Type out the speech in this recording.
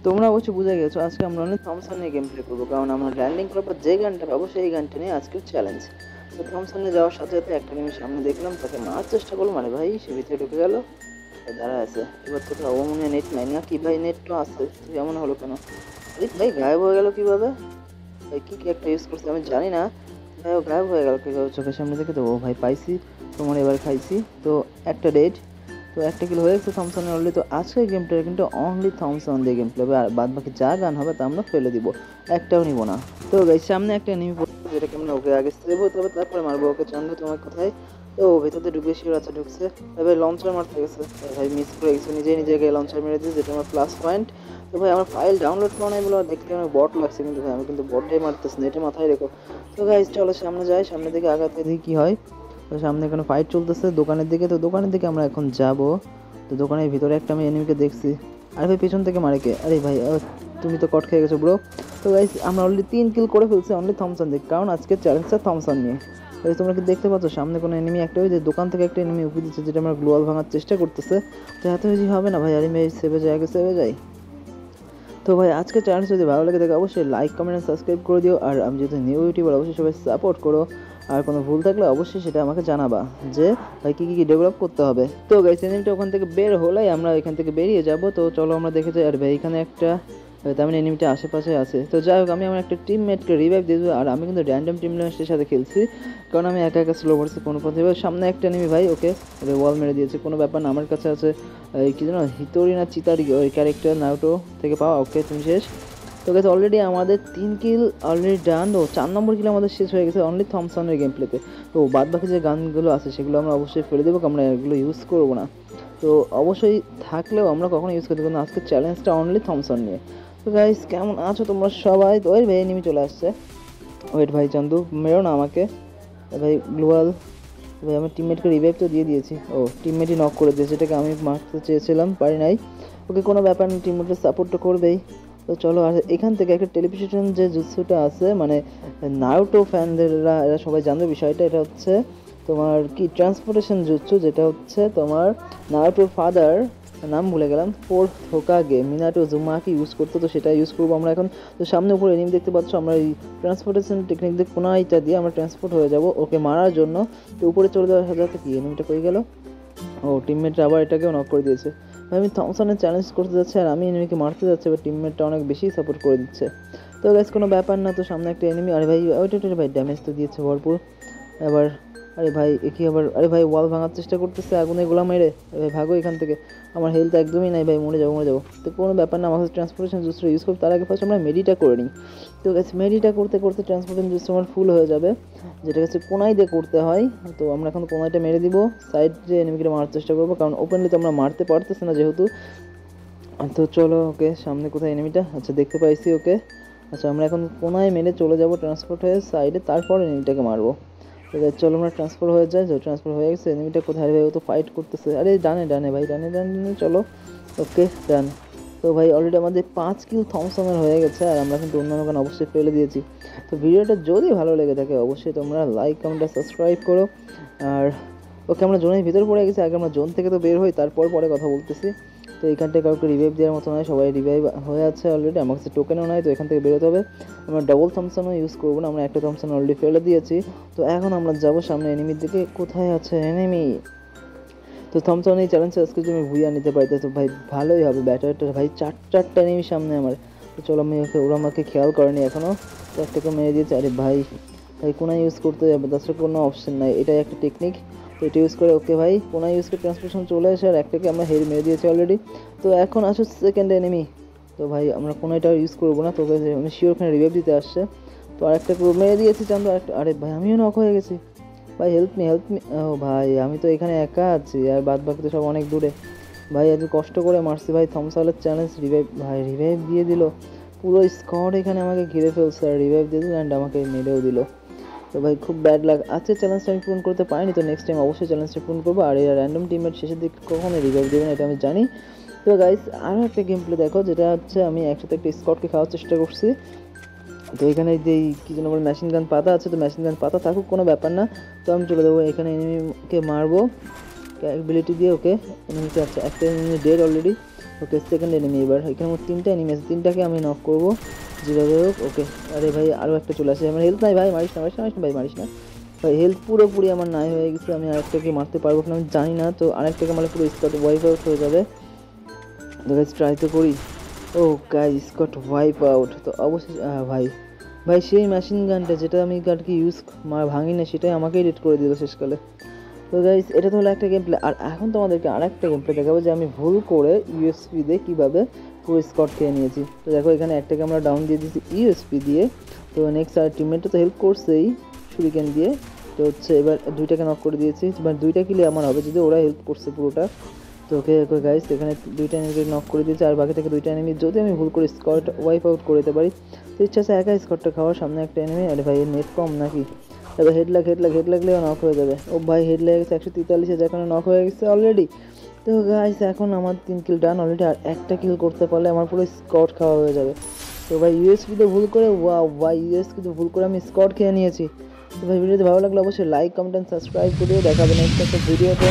তোমরা অবশ্যই বুঝে গেছো আজকে আমরা অনেক থমসন নিয়ে গেম প্লে করবো, কারণ আমরা ল্যান্ডিং করার পর যে গানটা পাবো সেই গানটা নিয়ে আজকের চ্যালেঞ্জ। তো থমসনে যাওয়ার সাথে সাথে একটা নিমিষ সামনে দেখলাম, তাকে মারার চেষ্টা করলো, মানে ভাই সে ভিতরে ঢুকে গেল, দাঁড়া আছে। এবার কোথাও ও মনে নেট নাই না কি ভাই, নেট তো আছে, এমন হলো কেন? আরে ভাই গায়েব হয়ে গেল কিভাবে? ভাই কি কি একটা ইউজ করছে আমি জানি না, ভাই ও গায়েব হয়ে গেল কীভাবে চোখের সামনে দেখে। তো ও ভাই পাইছি তোমার, এবার খাইছি তো একটা ডেট। তো একটা কিলো হয়ে গেছে থমসনের অলরেডি। তো আজকের গেমটা কিন্তু অনলি থমসন দিয়ে গেম প্লে হবে, আর বাদ বাকি যা গান হবে তা আমরা ফেলে দিব, একটাও নিব না। তো গাইস সামনে একটা এনিমি পড়ছে, যেটাকে আমরা ওকে আগে সেভ হতে হবে, তারপরে মারবো ওকে। চান্দু তোমার কোথায়? তো ও ভেতরে ঢুকে শিওর আছে ঢুকছে। ভাই লঞ্চার মারতে গেছে, ভাই মিস করে গেছে, নিজে নিজেকে লঞ্চার মেরে দিয়েছে, যেটা আমার প্লাস পয়েন্ট। তো ভাই আমার ফাইল ডাউনলোড করা নাই বলে দেখতে আমার বট লাগছে, কিন্তু ভাই আমি কিন্তু বটে মারতেছি না, এটা মাথায় রেখো। তো গাইস চলো সামনে যাই, সামনের দিকে আগাতে দেখি কি হয়। তো সামনে কোনো ফাইট চলতেছে দোকানের দিকে, তো দোকানের দিকে আমরা এখন যাব। তো দোকানের ভিতরে একটা আমি এনিমিকে দেখছি। আরে ভাই পেছন থেকে মারে কে? আরে ভাই তুমি তো কট খেয়ে গেছো ব্রো। তো গাইস আমরা অলরেডি 3 কিল করে ফেলছি অনলি থমসন দিয়ে, কারণ আজকে চ্যালেঞ্জটা থমসন নিয়ে। তোমরা কি দেখতে পাচ্ছ সামনে কোনো এনিমি একটা, ওই যে দোকান থেকে একটা এনিমি উঠে দিচ্ছে, যেটা আমরা গ্লোয়াল ভাঙার চেষ্টা করতেছে। তো এত বেশি হবে না ভাই, আরে মেয়ে সেভে যায়, আগে সেভে যাই। তো ভাই আজকে চ্যানেল যদি ভালো লাগে থাকে অবশ্যই লাইক কমেন্ট সাবস্ক্রাইব করে দিও, আর আমি যেহেতু নিউ ইউটিউবার অবশ্যই সবাই সাপোর্ট করো। আর কোনো ভুল থাকলে অবশ্যই সেটা আমাকে জানাবা, যে ভাই কী কী ডেভেলপ করতে হবে। তো গাইস এনিমিটা ওখান থেকে বের হলেই আমরা এখান থেকে বেরিয়ে যাব। তো চলো আমরা দেখে যাই। আর ভাই এখানে একটা তার মানে এনিমিটা আশেপাশে আছে। তো যাই হোক আমি আমার একটা টিমমেটকে রিভাইভ দিয়ে দেবো, আর আমি কিন্তু র্যান্ডম টিমমেটের সাথে খেলছি, কারণ আমি একা একা স্লো করছি কোনো পথে। এবার সামনে একটা এনিমি ভাই, ওকে ওয়াল মেরে দিয়েছে, কোনো ব্যাপার না। আমার কাছে আছে এই কি জানো হিতোরি না চিতারি, ওই ক্যারেক্টার নারুটো থেকে পাওয়া। ওকে তুমি শেষ। তো গেছে অলরেডি আমাদের 3 কিল অলরেডি ডান। ও 4 নম্বর কিল আমাদের শেষ হয়ে গেছে অনলি থমসনের গেম প্লেতে। তো বাদ বাকি যে গানগুলো আছে সেগুলো আমরা অবশ্যই ফেলে দেবো, আমরা এগুলো ইউজ করবো না। তো অবশ্যই থাকলেও আমরা কখনো ইউজ করতে পারবো না, আজকে চ্যালেঞ্জটা অনলি থমসন নিয়ে। তো গাইস কেমন আছো তোমরা সবাই? তো ওই ভাই এনিমি চলে আসছে, ওয়েট ভাই চান্দু মেরো না আমাকে ভাই। গ্লোয়াল ভাই আমার টিমমেটকে রিভাইভ তো দিয়ে দিয়েছি, ও টিমমেটই নক করে দিয়েছে, যেটাকে আমি মারতে চেয়েছিলাম পারি নাই। ওকে কোনো ব্যাপার না, টিমমেটের সাপোর্ট তো করবেই। তো চলো আর এখান থেকে একটা টেলিভিশন যে জুৎসুটা আছে, মানে নারুটো ফ্যানদেররা এরা সবাই জানবে বিষয়টা। এটা হচ্ছে তোমার কি ট্রান্সপোর্টেশন জুৎসু, যেটা হচ্ছে তোমার নারুটোর ফাদার, নাম ভুলে গেলাম, ফোর্থ হোকাগে মিনাটো জুমাকি ইউজ করতো, তো সেটা ইউজ করবো আমরা এখন। তো সামনে উপরে এনিমি দেখতে পাচ্ছ, আমরা এই ট্রান্সপোর্টেশন টেকনিক দিয়ে কোনাইটা দিয়ে আমরা ট্রান্সপোর্ট হয়ে যাব ওকে মারার জন্য। তো উপরে চলে যাওয়ার সাথে সাথে কি এনিমিটা কই গেল? ও টিমমেটরা আবার এটাকেও নক করে দিয়েছে। ভাই আমি থমসনের চ্যালেঞ্জ করতে যাচ্ছি আর আমি এনিমিকে মারতে যাচ্ছি, এবার টিমমেটটা অনেক বেশি সাপোর্ট করে দিচ্ছে। তো গাইস কোনো ব্যাপার না। তো সামনে একটা এনিমি, আরে ভাই ওইটা ভাই ড্যামেজ তো দিয়েছে ভরপুর। এবার আরে ভাই কি আবার, আরে ভাই ওয়াল ভাঙার চেষ্টা করতেছে আগুনে গোলা মেরে। ভাই ভাগো এখান থেকে, আমার হেলথ একদমই নাই ভাই, মরে যাবো। তো কোনো ব্যাপার না, আমাদের ট্রান্সপোর্টেশন জুসটা ইউজ করবো, তার আগে ফার্স্ট আমরা মেডিটা করে নিই। তো গাইস মেডিটা করতে করতে ট্রান্সপোর্টেশন জুসটা আমার ফুল হয়ে যাবে, যেটা হচ্ছে কোনাই দিয়ে করতে হয়। তো আমরা এখন কোনাইটা মেরে দিব, সাইড যে এনিমিকে মারার চেষ্টা করবো, কারণ ওপেনলি তো আমরা মারতে পারতেছি না যেহেতু। তো চলো ওকে সামনে কোথায় এনিমিটা, আচ্ছা দেখতে পাইছি ওকে। আচ্ছা আমরা এখন কোনায় মেরে চলে যাব ট্রান্সপোর্ট হয়ে সাইডে, তারপর এনিমিটাকে মারবো। তো চলো আমরা ট্রান্সফার হয়ে যায়, ট্রান্সফার হয়ে গেছে। এনিমিটা কোথায় ভাই? ও তো ফাইট করতেছে, আরে ডানে ভাই, ডানে চলো। ওকে ডান। তো ভাই অলরেডি আমাদের 5 কিল থমসনের হয়ে গেছে, আর আমরা কিন্তু অন্যান্য গান অবশ্যই ফেলে দিয়েছি। তো ভিডিওটা যদি ভালো লেগে থাকে অবশ্যই তোমরা লাইক কমেন্ট আর সাবস্ক্রাইব করো। আর ওকে আমরা জোনের ভিতর পড়ে গেছি, আগে আমরা জোন থেকে তো বের হই, তারপর পরে কথা বলতেছি। তো এখানটায় কাউকে রিভাইভ দেওয়ার মতো নয়, সবাই রিভাইভ হয়ে আছে অলরেডি, আমার কাছে টোকেনও নাই। তো এখান থেকে বেরোতে হবে, আমরা ডাবল থমসনও ইউজ করবো না, আমরা একটা থমসন অলরেডি ফেলে দিয়েছি। তো এখন আমরা যাবো সামনে এনিমির দিকে, কোথায় আছে এনিমি? তো থমসন এই চ্যালেঞ্জ আজকে যদি আমি ভুইয়া নিতে পারি তো ভাই ভালোই হবে, ব্যাটারটা ভাই চারটা এনিমি সামনে আমার। তো চলো আমি ওরা আমাকে খেয়াল করেনি এখনও, তো একটাকে মেরে দিয়েছে। আরে ভাই কোনা ইউজ করতে যাবে, তাছাড়া কোনো অপশন নাই, এটাই একটা টেকনিক। তো এটা ইউজ করে ওকে ভাই কোনা ইউজ করে ট্রান্সপোর্টেশন চলে আসে, আর একটাকে আমরা হেড মেরে দিয়েছি অলরেডি। তো এখন আসো সেকেন্ড এনিমি। তো ভাই আমরা কোনো এটা ইউজ করবো না, তোকে আমি শিওর ওখানে রিভাইভ দিতে আসছে। তো আরেকটা মেরে দিয়েছি চান্দু, আরেকটা, আরে ভাই আমিও নক হয়ে গেছি ভাই, হেল্প মি। ও ভাই আমি তো এখানে একা আছি, আর বাদ বাকি তো সব অনেক দূরে। ভাই এত কষ্ট করে মারছি ভাই, থমসালের চ্যালেঞ্জ রিভাইভ দিয়ে দিল, পুরো স্কোয়াড এখানে আমাকে ঘিরে ফেলছে, আর রিভাইভ দিয়ে দিল অ্যান্ড আমাকে মেরেও দিল। তো ভাই খুব ব্যাড লাগ, আজকে চ্যালেঞ্জটা আমি পূরণ করতে পারিনি, তো নেক্সট টাইম অবশ্যই চ্যালেঞ্জটা পূরণ করবো। আর এরা র্যান্ডম টিমমেট শেষের দিকে কখনো রিভাইভ দেবে না, এটা আমি জানি। তো গাইস আরও একটা গেম প্লে দেখো, যেটা হচ্ছে আমি একসাথে একটা স্কটকে খাওয়ার চেষ্টা করছি। তো এখানে যে কি যেন বলে মেশিন গান পাতা আছে, তো মেশিন গান পাতা থাকুক কোনো ব্যাপার না। তো আমি চলে যাবো এখানে এনিমিকে মারবো অ্যাবিলিটি দিয়ে, ওকে এনিমিকে। আচ্ছা একটা enemy dead already. Okay second enemy, এবার এখানে মোট 3টা এনিমি আছে, 3টাকে আমি নক করবো যেভাবে হোক। ওকে আরে ভাই আরও একটা চলে আসে, আমার হেলথ নাই ভাই, মারিস না ভাই, মারিস না ভাই, হেলথ পুরোপুরি আমার নাই হয়ে গেছে। আমি আরেকটাকে মারতে পারবো কিনা আমি জানি না, তো আরেকটাকে মারলে পুরো স্কট ওয়াইপ আউট হয়ে যাবে। তো গাইস ট্রাই তো করি। ও গাইস স্কট ওয়াইপ আউট। তো অবশ্যই ভাই ভাই সেই মেশিন গানটা যেটা আমি গানকে ভাঙি না, সেটাই আমাকেই রেড করে দিল শেষকালে। তো গাইস এটা তো হলো একটা গেম প্লে, আর এখন তোমাদেরকে আরেকটা গেম প্লে দেখাবো যে আমি ভুল করে ইউএসপি দিয়ে কীভাবে পুরো স্কট খেয়ে নিয়েছি। তো দেখো এখানে একটাকে আমরা ডাউন দিয়ে দিয়েছি ইউএসপি দিয়ে। তো নেক্সট আর টিমমেটটা তো হেল্প করছেই শুরিকেন দিয়ে। তো হচ্ছে এবার 2টাকে নক করে দিয়েছি, এবার 2টা কিলে আমার হবে যদি ওরা হেল্প করছে পুরোটা। তো ওকে গাইস এখানে 2টা এনিমিকে নক করে দিয়েছি, আর বাকি থেকে 2টা এনিমি যদি আমি ভুল করে স্কট ওয়াইপ আউট করে দিতে পারি। তো ইচ্ছা আছে একা স্কটটা খাওয়ার, সামনে একটা এনিমি। আরে ভাই নেট কম নাকি, এবার হেড লাগলেও নক হয়ে যাবে। ও ভাই হেড লেগে গেছে 143, যেখানে নক হয়ে গেছে অলরেডি। তো গাইস এখন আমার 3 কিল ডান অলরেডি, আর একটা কিল করতে পারলে আমার পুরো স্কট খাওয়া হয়ে যাবে। তো ভাই ইউএসপিতে ভুল করে, ওয়াও ভাই ইউএসপিতে ভুল করে আমি স্কট খেয়ে নিয়েছি। তো ভাই ভিডিওতে ভালো লাগলে অবশ্যই লাইক কমেন্ট অ্যান্ড সাবস্ক্রাইব করে দেখাবেন নেক্সট একটা ভিডিওতে।